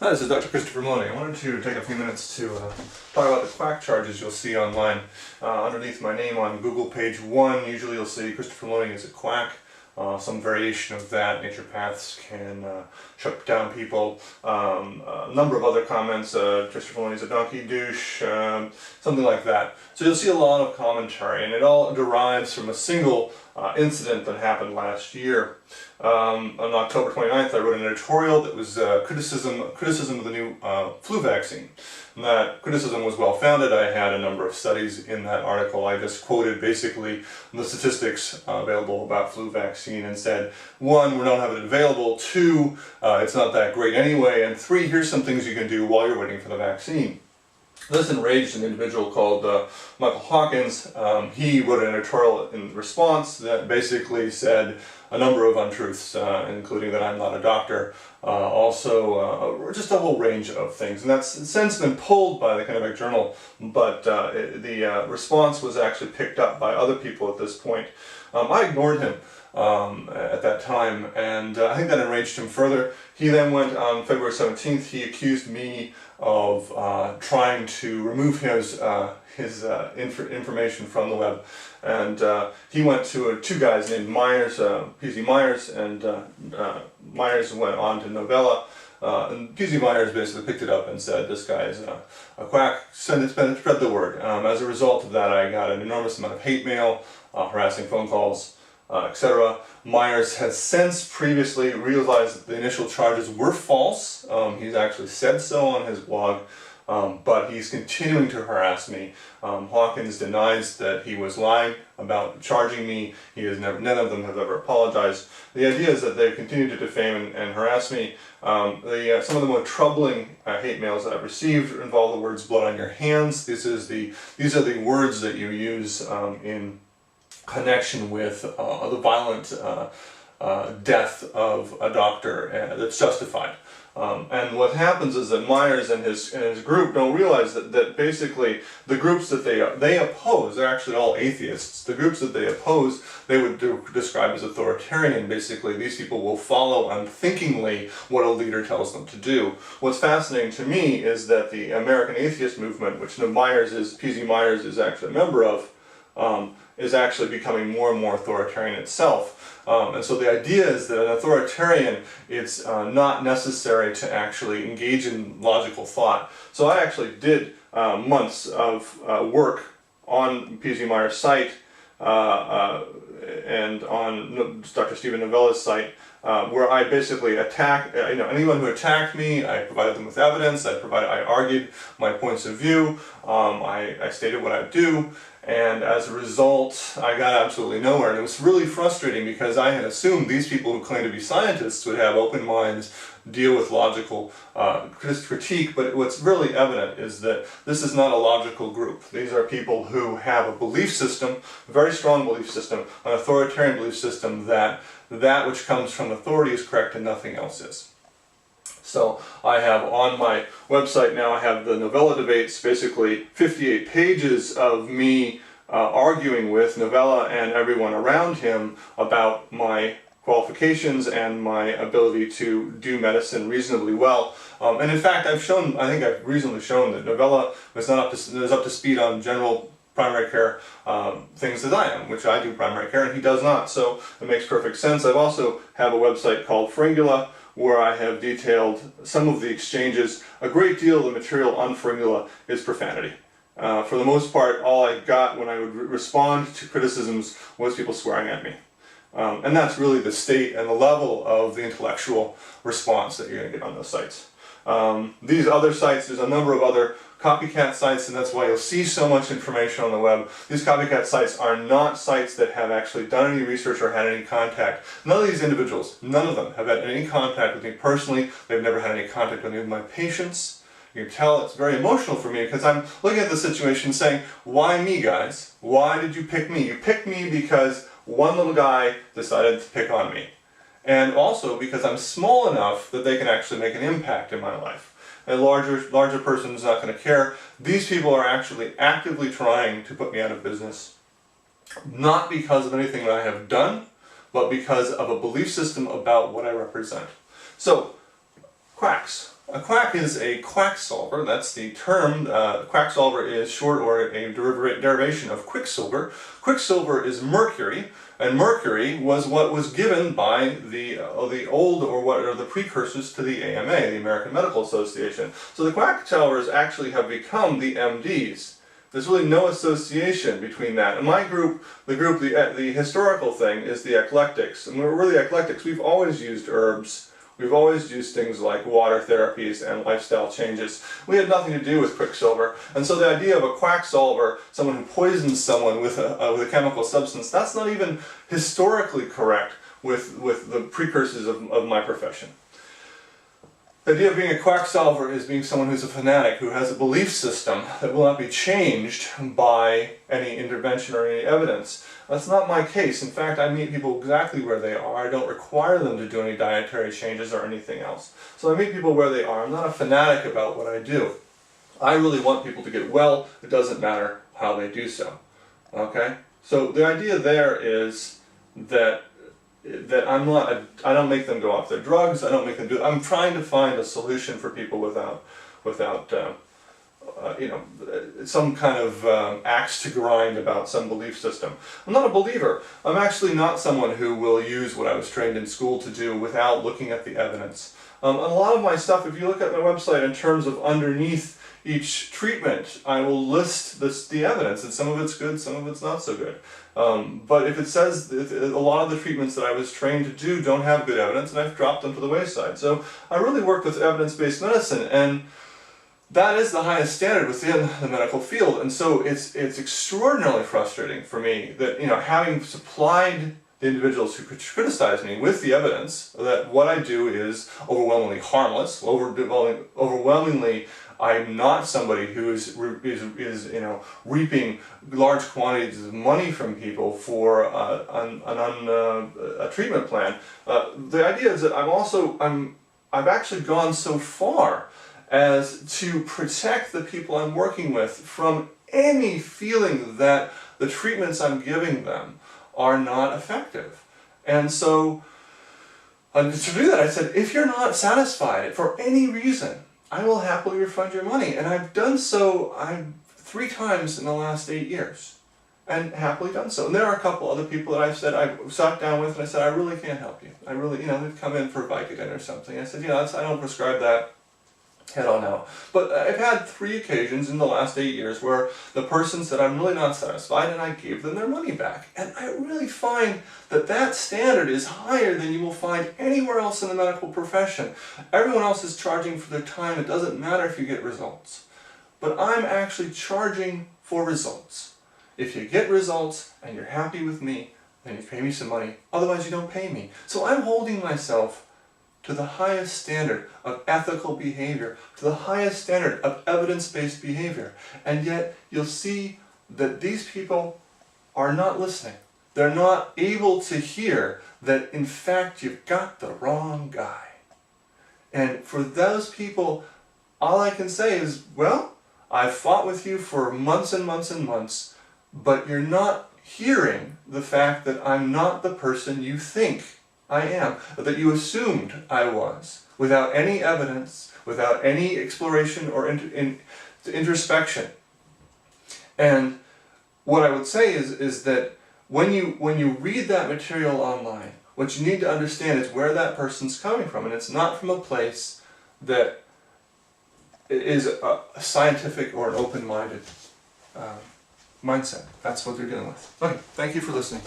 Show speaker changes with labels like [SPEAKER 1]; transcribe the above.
[SPEAKER 1] Hi, this is Dr. Christopher Maloney. I wanted to take a few minutes to talk about the Quack charges you'll see online. Underneath my name on Google page 1, usually you'll see Christopher Maloney is a quack. Some variation of that, naturopaths can shut down people. A number of other comments, Christopher Maloney is a donkey douche, something like that. So you'll see a lot of commentary, and it all derives from a single incident that happened last year. On October 29th, I wrote an editorial that was criticism of the new flu vaccine. And that criticism was well founded. I had a number of studies in that article. I just quoted basically the statistics available about flu vaccine and said, 1, we don't have it available, 2, it's not that great anyway, and 3, here's some things you can do while you're waiting for the vaccine. This enraged an individual called Michael Hawkins. He wrote an editorial in response that basically said a number of untruths, including that I'm not a doctor, also just a whole range of things. And that's since been pulled by the Academic Journal, but the response was actually picked up by other people at this point. I ignored him at that time, and I think that enraged him further. He then went on February 17th, he accused me of trying to remove his information from the web, and he went to two guys named Myers, P.Z. Myers, and Myers went on to Novella, and P.Z. Myers basically picked it up and said, this guy is a quack, spread the word. As a result of that, I got an enormous amount of hate mail, harassing phone calls, etc. Myers has since previously realized that the initial charges were false. He's actually said so on his blog, but he's continuing to harass me. Hawkins denies that he was lying about charging me. None of them have ever apologized. The idea is that they continue to defame and harass me. Some of the more troubling hate mails that I've received involve the words "blood on your hands." These are the words that you use in connection with the violent death of a doctor that's justified. And what happens is that Myers and his group don't realize that basically the groups that they oppose, they're actually all atheists. The groups that they oppose, they would describe as authoritarian. Basically, these people will follow unthinkingly what a leader tells them to do. What's fascinating to me is that the American atheist movement, which P.Z. Myers is actually a member of, is actually becoming more and more authoritarian itself. And so the idea is that an authoritarian, it's not necessary to actually engage in logical thought. So I actually did months of work on P.Z. Myers' site and on Dr. Stephen Novella's site, where I basically attacked, anyone who attacked me. I provided them with evidence. I argued my points of view. I stated what I do. And as a result, I got absolutely nowhere. And it was really frustrating because I had assumed these people who claim to be scientists would have open minds, deal with logical critique, but what's really evident is that this is not a logical group. These are people who have a belief system, a very strong belief system, an authoritarian belief system that which comes from authority is correct and nothing else is. So I have on my website now, I have the Novella debates, basically 58 pages of me arguing with Novella and everyone around him about my qualifications and my ability to do medicine reasonably well. And in fact, I think I've reasonably shown that Novella is up to speed on general primary care things that I am, which I do primary care and he does not, so it makes perfect sense. I've also have a website called Fringula, where I have detailed some of the exchanges. A great deal of the material on Fringula is profanity. For the most part, all I got when I would respond to criticisms was people swearing at me. And that's really the state and the level of the intellectual response that you're going to get on those sites. These other sites, there's a number of other copycat sites, and that's why you'll see so much information on the web. These copycat sites are not sites that have actually done any research or had any contact. None of these individuals, none of them have had any contact with me personally. They've never had any contact with any of my patients. You can tell it's very emotional for me because I'm looking at the situation saying, why me, guys? Why did you pick me? You picked me because one little guy decided to pick on me. And also because I'm small enough that they can actually make an impact in my life. A larger person is not going to care. These people are actually actively trying to put me out of business. Not because of anything that I have done, but because of a belief system about what I represent. So, quacks. A quack is a quack solver. That's the term. Quack solver is short or a derivation of quicksilver. Quicksilver is mercury, and mercury was what was given by the old, or what are the precursors to the AMA, the American Medical Association. So the quack solvers actually have become the MDs. There's really no association between that. In my group, the historical thing is the eclectics, and we're the eclectics. We've always used herbs. We've always used things like water therapies and lifestyle changes. We had nothing to do with quicksilver. And so the idea of a quack solver, someone who poisons someone with a chemical substance, that's not even historically correct with the precursors of my profession. The idea of being a quack solver is being someone who's a fanatic, who has a belief system that will not be changed by any intervention or any evidence. That's not my case. In fact, I meet people exactly where they are. I don't require them to do any dietary changes or anything else. So I meet people where they are. I'm not a fanatic about what I do. I really want people to get well. It doesn't matter how they do so. Okay? So the idea there is that I don't make them go off their drugs. I don't make them do. I'm trying to find a solution for people without some kind of axe to grind about some belief system. I'm not a believer. I'm actually not someone who will use what I was trained in school to do without looking at the evidence. A lot of my stuff, if you look at my website in terms of underneath each treatment, I will list the evidence, and some of it's good, some of it's not so good. But if it says a lot of the treatments that I was trained to do don't have good evidence, and I've dropped them to the wayside. So I really work with evidence-based medicine, and that is the highest standard within the medical field. And so it's extraordinarily frustrating for me that, having supplied the individuals who could criticize me with the evidence that what I do is overwhelmingly harmless, overwhelmingly I'm not somebody who is reaping large quantities of money from people for a treatment plan. The idea is that I've actually gone so far as to protect the people I'm working with from any feeling that the treatments I'm giving them are not effective. And so to do that, I said, if you're not satisfied for any reason, I will happily refund your money. And I've done so 3 times in the last 8 years, and happily done so. And there are a couple other people that I've sat down with and I said, I really can't help you. I really, they've come in for Vicodin or something. I said, I don't prescribe that. Head on out. But I've had 3 occasions in the last 8 years where the person said, I'm really not satisfied, and I gave them their money back. And I really find that standard is higher than you will find anywhere else in the medical profession. Everyone else is charging for their time. It doesn't matter if you get results. But I'm actually charging for results. If you get results and you're happy with me, then you pay me some money. Otherwise, you don't pay me. So I'm holding myself to the highest standard of ethical behavior, to the highest standard of evidence-based behavior. And yet, you'll see that these people are not listening. They're not able to hear that, in fact, you've got the wrong guy. And for those people, all I can say is, well, I've fought with you for months and months and months, but you're not hearing the fact that I'm not the person you think I am, that you assumed I was, without any evidence, without any exploration or introspection. And what I would say is that when you read that material online, what you need to understand is where that person's coming from, and it's not from a place that is a scientific or an open-minded mindset. That's what they're dealing with. Okay, thank you for listening.